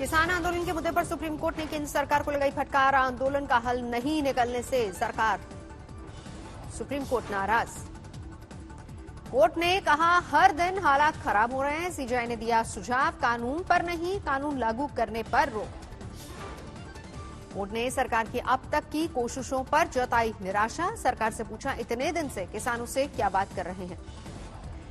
किसान आंदोलन के मुद्दे पर सुप्रीम कोर्ट ने केंद्र सरकार को लगाई फटकार। आंदोलन का हल नहीं निकलने से सुप्रीम कोर्ट नाराज। कोर्ट ने कहा हर दिन हालात खराब हो रहे हैं। सीजेआई ने दिया सुझाव, कानून पर नहीं कानून लागू करने पर रोक। कोर्ट ने सरकार की अब तक की कोशिशों पर जताई निराशा। सरकार से पूछा इतने दिन से किसानों से क्या बात कर रहे हैं।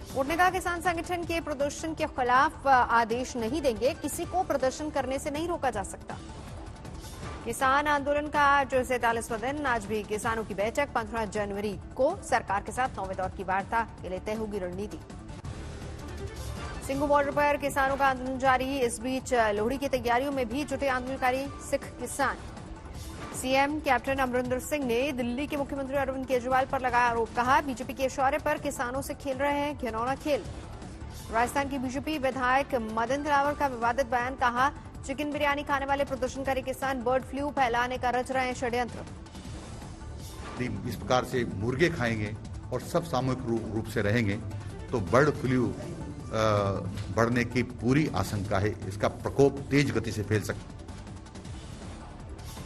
कोर्ट ने कहा किसान संगठन के प्रदर्शन के खिलाफ आदेश नहीं देंगे, किसी को प्रदर्शन करने से नहीं रोका जा सकता। किसान आंदोलन का आज 47वां दिन। आज भी किसानों की बैठक 15 जनवरी को सरकार के साथ 9वें दौर की वार्ता के लिए तय होगी रणनीति। सिंघू बॉर्डर पर किसानों का आंदोलन जारी। इस बीच लोहड़ी की तैयारियों में भी जुटे आंदोलनकारी सिख किसान। सीएम कैप्टन अमरिंदर सिंह ने दिल्ली के मुख्यमंत्री अरविंद केजरीवाल पर लगाया आरोप। कहा बीजेपी के इशारे पर किसानों से खेल रहे हैं घिनौना खेल। राजस्थान की बीजेपी विधायक मदन दिलावर का विवादित बयान। कहा चिकन बिरयानी खाने वाले प्रदर्शनकारी किसान बर्ड फ्लू फैलाने का रच रहे हैं षड्यंत्र। इस प्रकार से मुर्गे खाएंगे और सब सामूहिक रूप से रहेंगे तो बर्ड फ्लू बढ़ने की पूरी आशंका है। इसका प्रकोप तेज गति से फैल सकता है।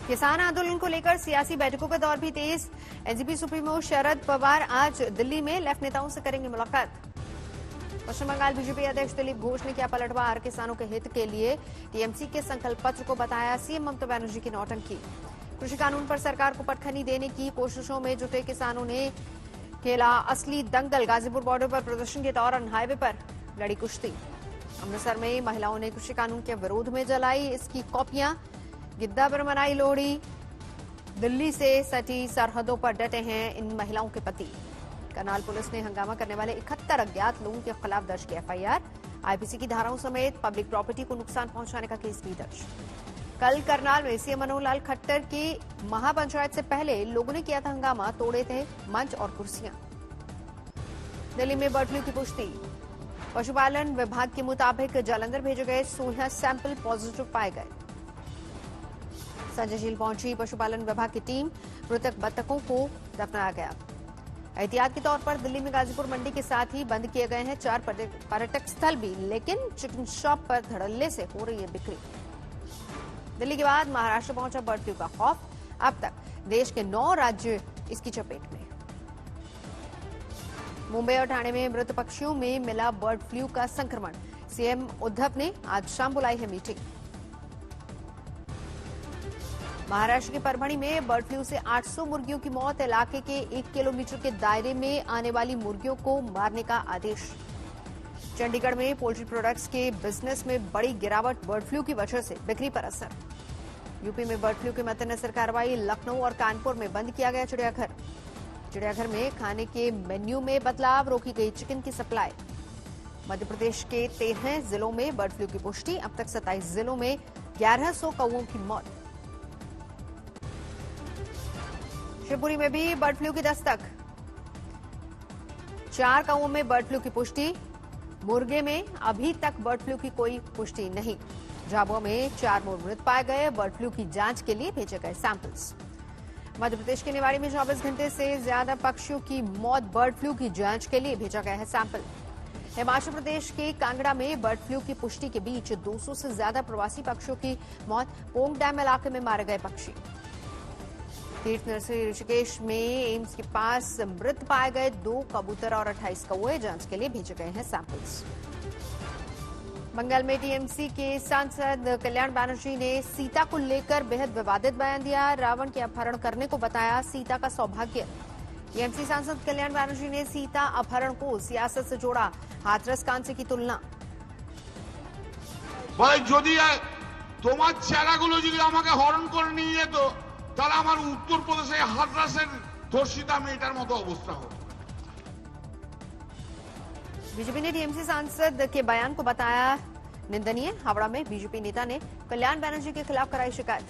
किसान आंदोलन को लेकर सियासी बैठकों का दौर भी तेज। एनसीपी सुप्रीमो शरद पवार आज दिल्ली में लेफ्ट नेताओं से करेंगे मुलाकात। पश्चिम बंगाल बीजेपी अध्यक्ष दिलीप घोष ने किया पलटवार। किसानों के हित के लिए टीएमसी के संकल्प पत्र को बताया सीएम ममता बनर्जी की नौटंकी। कृषि कानून पर सरकार को पटखनी देने की कोशिशों में जुटे किसानों ने खेला असली दंगल। गाजीपुर बॉर्डर पर प्रदर्शन के दौरान हाईवे पर लड़ी कुश्ती। अमृतसर में महिलाओं ने कृषि कानून के विरोध में जलाई इसकी कॉपियां। गिद्दा पर मनाई लोहड़ी। दिल्ली से सटी सरहदों पर डटे हैं इन महिलाओं के पति। करनाल पुलिस ने हंगामा करने वाले 71 अज्ञात लोगों के खिलाफ दर्ज किया एफआईआर। आईपीसी की धाराओं समेत पब्लिक प्रॉपर्टी को नुकसान पहुंचाने का केस भी दर्ज। कल करनाल में सीएम मनोहर लाल खट्टर की महापंचायत से पहले लोगों ने किया था हंगामा, तोड़े थे मंच और कुर्सियां। दिल्ली में बर्ड फ्लू की पुष्टि। पशुपालन विभाग के मुताबिक जालंधर भेजे गए 16 सैंपल पॉजिटिव पाए गए। संजय झील पहुंची पशुपालन विभाग की टीम। मृतक बत्तखों को दफनाया गया। एहतियात के तौर पर दिल्ली में गाजीपुर मंडी के साथ ही बंद किए गए हैं 4 पर्यटक स्थल भी, लेकिन चिकन शॉप पर धड़ल्ले से हो रही है बिक्री। दिल्ली के बाद महाराष्ट्र पहुंचा बर्ड फ्लू का खौफ। अब तक देश के 9 राज्य इसकी चपेट में। मुंबई और ठाणे में मृत पक्षियों में मिला बर्ड फ्लू का संक्रमण। सीएम उद्धव ने आज शाम बुलाई है मीटिंग। महाराष्ट्र के परभणी में बर्ड फ्लू से 800 मुर्गियों की मौत। इलाके के 1 किलोमीटर के दायरे में आने वाली मुर्गियों को मारने का आदेश। चंडीगढ़ में पोल्ट्री प्रोडक्ट्स के बिजनेस में बड़ी गिरावट। बर्ड फ्लू की वजह से बिक्री पर असर। यूपी में बर्ड फ्लू के मद्देनजर कार्रवाई। लखनऊ और कानपुर में बंद किया गया चिड़ियाघर। चिड़ियाघर में खाने के मेन्यू में बदलाव। रोकी गई चिकन की सप्लाई। मध्य प्रदेश के 13 जिलों में बर्ड फ्लू की पुष्टि। अब तक 27 जिलों में 1100 कौवों की मौत। शिवपुरी में भी बर्ड फ्लू की दस्तक। 4 कौवों में बर्ड फ्लू की पुष्टि। मुर्गे में अभी तक बर्ड फ्लू की कोई पुष्टि नहीं। झाबुआ में 4 मोर मृत पाए गए। बर्ड फ्लू की जांच के लिए भेजे गए सैंपल्स। मध्य प्रदेश के निवाड़ी में 24 घंटे से ज्यादा पक्षियों की मौत। बर्ड फ्लू की जांच के लिए भेजा गया है सैंपल। हिमाचल प्रदेश के कांगड़ा में बर्ड फ्लू की पुष्टि के बीच 200 से ज्यादा प्रवासी पक्षियों की मौत। पोंग डैम इलाके में मारे गए पक्षी। तीर्थ नर्सरी ऋषिकेश में एम्स के पास मृत पाए गए 2 कबूतर और 28 कौवे। जांच के लिए भेजे गए हैं सैंपल्स। बंगाल में टीएमसी के सांसद कल्याण बनर्जी ने सीता को लेकर बेहद विवादित बयान दिया। रावण के अपहरण करने को बताया सीता का सौभाग्य। टीएमसी सांसद कल्याण बनर्जी ने सीता अपहरण को सियासत से जोड़ा। हाथरस कांसे की तुलना। भाई যদি তোমার চেহারাগুলো যদি আমাকে হরণ করে নিয়ে যেত তাহলে আমার উত্তরপ্রদেশে হাথরাসের ধর্ষিতা মেয়েটার মতো অবস্থা হতো। बीजेपी ने टीएमसी सांसद के बयान को बताया निंदनीय। हावड़ा में बीजेपी नेता ने कल्याण बनर्जी के खिलाफ कराई शिकायत।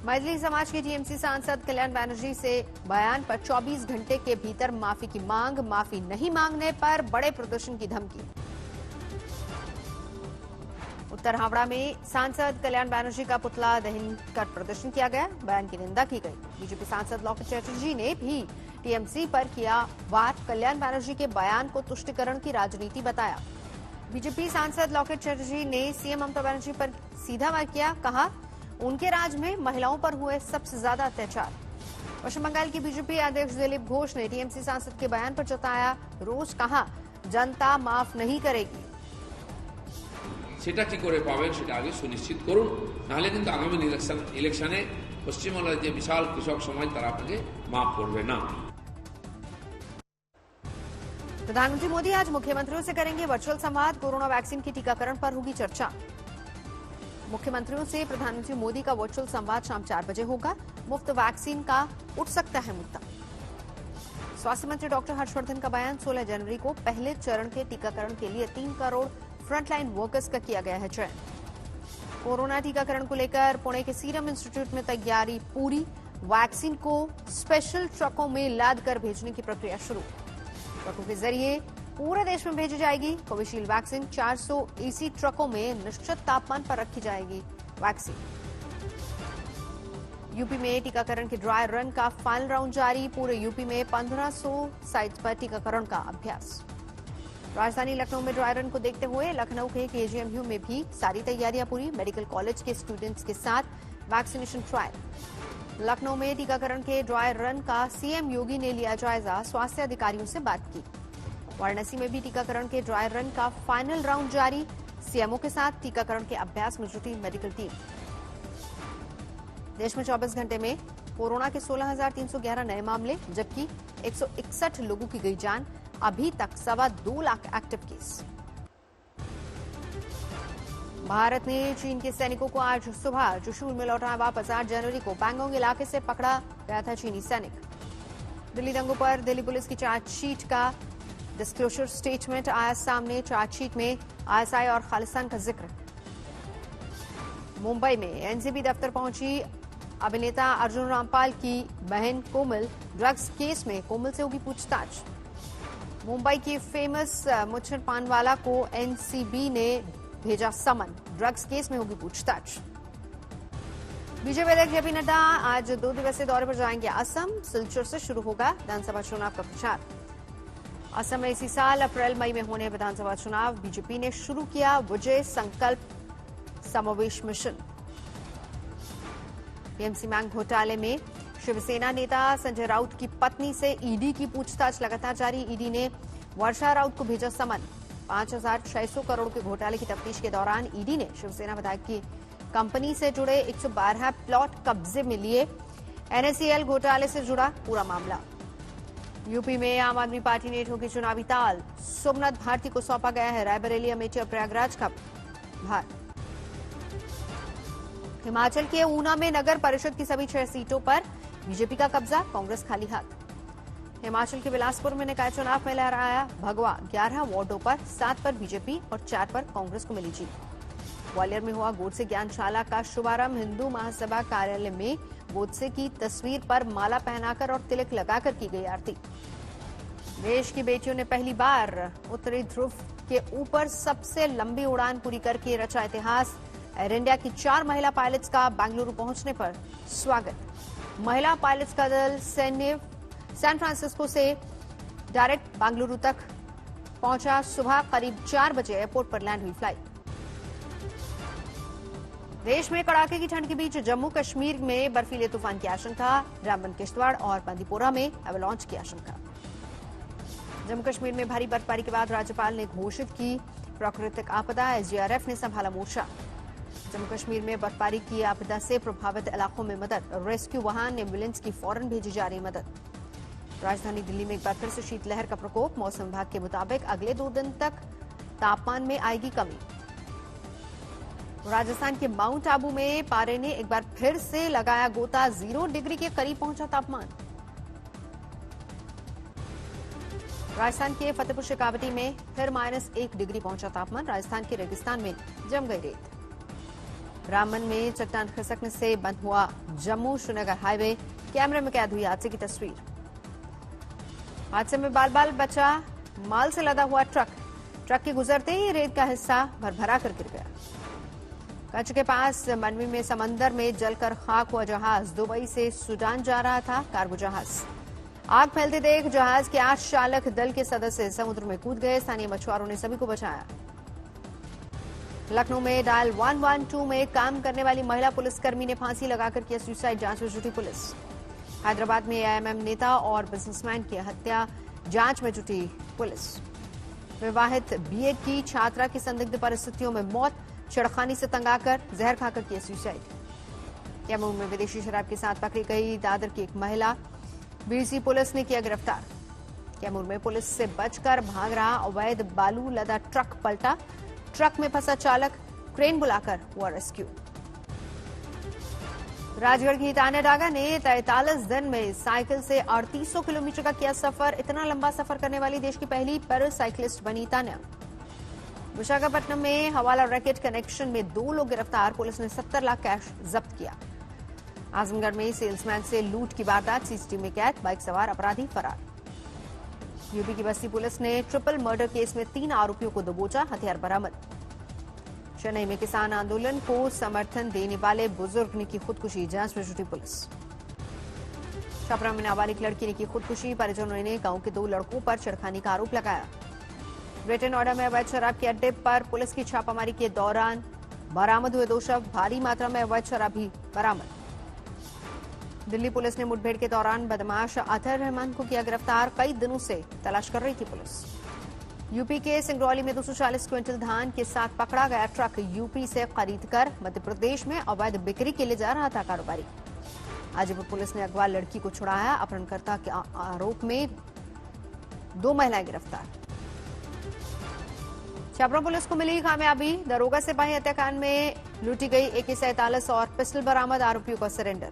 मैथिली समाज के टीएमसी सांसद कल्याण बनर्जी से बयान पर 24 घंटे के भीतर माफी की मांग। माफी नहीं मांगने पर बड़े प्रदर्शन की धमकी। उत्तर हावड़ा में सांसद कल्याण बनर्जी का पुतला दहन कर प्रदर्शन किया गया। बयान की निंदा की गई। बीजेपी सांसद लौकित चटर्जी ने भी टीएमसी पर किया वार। कल्याण बनर्जी के बयान को तुष्टिकरण की राजनीति बताया। बीजेपी सांसद लॉकेट चटर्जी ने सीएम ममता बनर्जी पर सीधा वार किया, कहा उनके राज में महिलाओं पर हुए सबसे ज्यादा अत्याचार। पश्चिम बंगाल के बीजेपी अध्यक्ष दिलीप घोष ने टीएमसी सांसद के बयान पर जताया रोष, कहा जनता माफ नहीं करेगी। সেটা কি করে পাবেন সেটা আগে সুনিশ্চিত করুন, নাহলে কিন্তু আগামী ইলেকশনে পশ্চিমবাংলার যে বিশাল কৃষক সমাজ তারা আপনাকে মাফ করবে না। प्रधानमंत्री मोदी आज मुख्यमंत्रियों से करेंगे वर्चुअल संवाद, कोरोना वैक्सीन के टीकाकरण पर होगी चर्चा। मुख्यमंत्रियों से प्रधानमंत्री मोदी का वर्चुअल संवाद शाम 4 बजे होगा। मुफ्त वैक्सीन का उठ सकता है मुद्दा। स्वास्थ्य मंत्री डॉक्टर हर्षवर्धन का बयान, 16 जनवरी को पहले चरण के टीकाकरण के लिए 3 करोड़ फ्रंटलाइन वर्कर्स का किया गया है चयन। कोरोना टीकाकरण को लेकर पुणे के सीरम इंस्टीट्यूट में तैयारी पूरी, वैक्सीन को स्पेशल ट्रकों में लाद कर भेजने की प्रक्रिया शुरू। ट्रकों के जरिए पूरे देश में भेजी जाएगी कोविशील्ड वैक्सीन। 400 एसी ट्रकों में निश्चित तापमान पर रखी जाएगी वैक्सीन। यूपी में टीकाकरण के ड्राई रन का फाइनल राउंड जारी, पूरे यूपी में 1500 साइट्स पर टीकाकरण का अभ्यास। राजधानी लखनऊ में ड्राई रन को देखते हुए लखनऊ के केजीएमयू में भी सारी तैयारियां पूरी, मेडिकल कॉलेज के स्टूडेंट्स के साथ वैक्सीनेशन ट्रायल। लखनऊ में टीकाकरण के ड्राई रन का सीएम योगी ने लिया जायजा, स्वास्थ्य अधिकारियों से बात की। वाराणसी में भी टीकाकरण के ड्राई रन का फाइनल राउंड जारी, सीएमओ के साथ टीकाकरण के अभ्यास में जुटी मेडिकल टीम। देश में 24 घंटे में कोरोना के 16,311 नए मामले, जबकि 161 लोगों की गई जान। अभी तक 2.25 लाख एक्टिव केस। भारत ने चीन के सैनिकों को आज सुबह चुशूल में लौटाया वापस। 8 जनवरी को पैंगोंग इलाके से पकड़ा गया था चीनी सैनिक। दिल्ली दंगों पर दिल्ली पुलिस की चार्जशीट का डिस्क्लोजर स्टेटमेंट आया सामने। चार्जशीट में आईएसआई और खालिस्तान का जिक्र। मुंबई में एनसीबी दफ्तर पहुंची अभिनेता अर्जुन रामपाल की बहन कोमल, ड्रग्स केस में कोमल से होगी पूछताछ। मुंबई की फेमस मुच्छर पानवाला को एनसीबी ने भेजा समन, ड्रग्स केस में होगी पूछताछ। बीजेपी अध्यक्ष जेपी नड्डा आज 2 दिवसीय दौरे पर जाएंगे असम। सिलचर से शुरू होगा विधानसभा चुनाव का प्रचार। असम में इसी साल अप्रैल-मई में होने विधानसभा चुनाव। बीजेपी ने शुरू किया विजय संकल्प समावेश मिशन। पीएमसी बैंक घोटाले में शिवसेना नेता संजय राउत की पत्नी से ईडी की पूछताछ लगातार जारी। ईडी ने वर्षा राउत को भेजा समन। 5,600 करोड़ के घोटाले की तफ्तीश के दौरान ईडी ने शिवसेना विधायक की कंपनी से जुड़े 112 प्लॉट कब्जे में लिए। एनएसईएल घोटाले से जुड़ा पूरा मामला। यूपी में आम आदमी पार्टी ने ठोकी चुनावी ताल। सोमनाथ भारती को सौंपा गया है रायबरेली, अमेठी और प्रयागराज का भार। हिमाचल के ऊना में नगर परिषद की सभी 6 सीटों पर बीजेपी का कब्जा, कांग्रेस खाली हाथ। हिमाचल के बिलासपुर में निकाय चुनाव में लहराया भगवा। 11 वार्डों पर 7 पर बीजेपी और 4 पर कांग्रेस को मिली जीत। ग्वालियर में हुआ गोडसे ज्ञानशाला का शुभारंभ। हिंदू महासभा कार्यालय में गोडसे की तस्वीर पर माला पहनाकर और तिलक लगाकर की गई आरती। देश की बेटियों ने पहली बार उत्तरी ध्रुव के ऊपर सबसे लंबी उड़ान पूरी करके रचा इतिहास। एयर इंडिया की 4 महिला पायलट्स का बेंगलुरु पहुंचने पर स्वागत। महिला पायलट्स का दल सैन फ्रांसिस्को से डायरेक्ट बेंगलुरु तक पहुंचा। सुबह करीब 4 बजे एयरपोर्ट पर लैंड हुई फ्लाइट। देश में कड़ाके की ठंड के बीच जम्मू कश्मीर में बर्फीले तूफान की आशंका। रामबन, किश्तवाड़ और बंदीपोरा में एवलांच की आशंका। जम्मू कश्मीर में भारी बर्फबारी के बाद राज्यपाल ने घोषित की प्राकृतिक आपदा। एसडीआरएफ ने संभाला मोर्चा। जम्मू कश्मीर में बर्फबारी की आपदा से प्रभावित इलाकों में मदद। रेस्क्यू वाहन, एम्बुलेंस की फौरन भेजी जा रही मदद। राजधानी दिल्ली में एक बार फिर से शीतलहर का प्रकोप। मौसम विभाग के मुताबिक अगले 2 दिन तक तापमान में आएगी कमी। राजस्थान के माउंट आबू में पारे ने एक बार फिर से लगाया गोता। 0 डिग्री के करीब पहुंचा तापमान। राजस्थान के फतेहपुर शेखावटी में फिर -1 डिग्री पहुंचा तापमान। राजस्थान के रेगिस्तान में जम गई रेत। रामबन में चट्टान खिसकने से बंद हुआ जम्मू श्रीनगर हाईवे। कैमरे में कैद हुई हादसे की तस्वीर। हादसे में बाल बचा माल से लदा हुआ ट्रक। ट्रक के गुजरते ही रेत का हिस्सा भरभरा कर गिर गया। कच्छ के पास मनवी में समंदर में जलकर खाक हुआ जहाज। दुबई से सूडान जा रहा था कार्गो जहाज। आग फैलते देख जहाज के 8 चालक दल के सदस्य समुद्र में कूद गए। स्थानीय मछुआरों ने सभी को बचाया। लखनऊ में डायल 112 में काम करने वाली महिला पुलिसकर्मी ने फांसी लगाकर किया सुसाइड, जांच में जुटी पुलिस। हैदराबाद में एआईएमएम नेता और बिजनेसमैन की हत्या, जांच में जुटी पुलिस। विवाहित बीएड की छात्रा की संदिग्ध परिस्थितियों में मौत, छेड़खानी से तंग आकर जहर खाकर किया सुसाइड। कैमूर में विदेशी शराब के साथ पकड़ी गई दादर की एक महिला, बीसी पुलिस ने किया गिरफ्तार। कैमूर में पुलिस से बचकर भाग रहा अवैध बालू लदा ट्रक पलटा, ट्रक में फंसा चालक, क्रेन बुलाकर हुआ रेस्क्यू। राजगढ़ की तान्या डागा ने 43 दिन में साइकिल से 3800 किलोमीटर का किया सफर। इतना लंबा सफर करने वाली देश की पहली पैरा साइकिलिस्ट बनी तान्या। विशाखापट्टनम में हवाला रैकेट कनेक्शन में 2 लोग गिरफ्तार, पुलिस ने 70 लाख कैश जब्त किया। आजमगढ़ में सेल्समैन से लूट की वारदात, सीसीटीवी में कैद, बाइक सवार अपराधी फरार। यूपी की बस्ती पुलिस ने ट्रिपल मर्डर केस में 3 आरोपियों को दबोचा, हथियार बरामद। चेन्नई में किसान आंदोलन को समर्थन देने वाले बुजुर्ग ने की खुदकुशी, जांच में जुटी पुलिस। छपरा में नाबालिग लड़की ने की खुदकुशी, परिजनों ने गांव के 2 लड़कों पर छेड़खानी का आरोप लगाया। ग्रेटर नोएडा में अवैध शराब के अड्डे पर पुलिस की छापामारी के दौरान बरामद हुए 2 शव, भारी मात्रा में अवैध शराब भी बरामद। दिल्ली पुलिस ने मुठभेड़ के दौरान बदमाश अतहर रहमान को किया गिरफ्तार, कई दिनों से तलाश कर रही थी पुलिस। यूपी के सिंगरौली में 240 क्विंटल धान के साथ पकड़ा गया ट्रक यूपी से खरीदकर मध्य प्रदेश में अवैध बिक्री के लिए जा रहा था कारोबारी। हाजीपुर पुलिस ने अगवा लड़की को छुड़ाया, अपहरणकर्ता के आरोप में 2 महिलाएं गिरफ्तार। छपरा पुलिस को मिली कामयाबी, दरोगा सिपाही हत्याकांड में लूटी गई AK-47 और पिस्टल बरामद, आरोपियों का सरेंडर।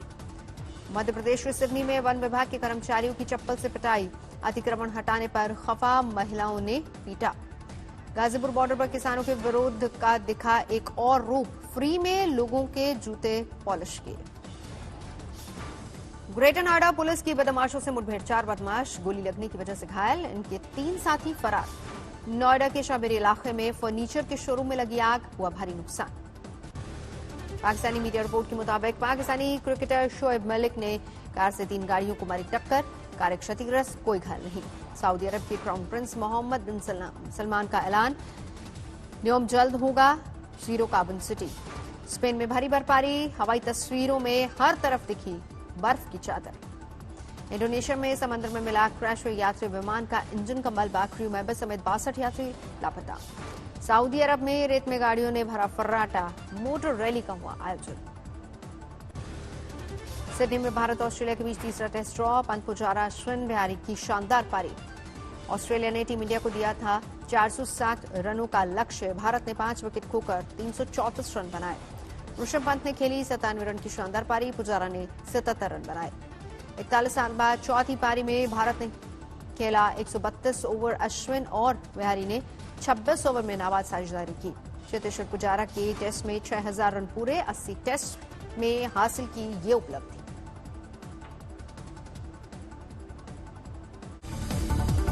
मध्य प्रदेश के सिडनी में वन विभाग के कर्मचारियों की चप्पल से पिटाई, अतिक्रमण हटाने पर खफा महिलाओं ने पीटा। गाजीपुर बॉर्डर पर किसानों के विरोध का दिखा एक और रूप, फ्री में लोगों के जूते पॉलिश किए। ग्रेटर नोएडा पुलिस की बदमाशों से मुठभेड़, 4 बदमाश गोली लगने की वजह से घायल, इनके 3 साथी फरार। नोएडा के शाबेरी इलाके में फर्नीचर के शोरूम में लगी आग, हुआ भारी नुकसान। पाकिस्तानी मीडिया रिपोर्ट के मुताबिक पाकिस्तानी क्रिकेटर शोएब मलिक ने कार से 3 गाड़ियों को मारी टक्कर, कार क्षतिग्रस्त, कोई घायल नहीं। सऊदी अरब के क्राउन प्रिंस मोहम्मद बिन सलमान का ऐलान, न्योम जल्द होगा जीरो कार्बन सिटी। स्पेन में भारी बर्फबारी, हवाई तस्वीरों में हर तरफ दिखी बर्फ की चादर। इंडोनेशिया में समंदर में मिला क्रैश हुए यात्री विमान का इंजन का मलबा, क्रू मेंबर समेत 62 यात्री लापता। सऊदी अरब में रेत में गाड़ियों ने भरा फर्राटा, मोटर रैली का हुआ आयोजन। सिडनी में भारत ऑस्ट्रेलिया के बीच तीसरा टेस्ट ड्रॉ, पंत पुजारा अश्विन बिहारी की शानदार पारी। ऑस्ट्रेलिया ने टीम इंडिया को दिया था 460 रनों का लक्ष्य, भारत ने 5 विकेट खोकर 334 रन बनाए। ऋषभ पंत ने खेली 97 रन की शानदार पारी, पुजारा ने 77 रन बनाए। 41 साल बाद चौथी पारी में भारत ने खेला 132 ओवर, अश्विन और बिहारी ने 26 ओवर में नाबाद साझेदारी की। चेतेश्वर पुजारा के टेस्ट में 6000 रन पूरे, 80 टेस्ट में हासिल की ये उपलब्धि।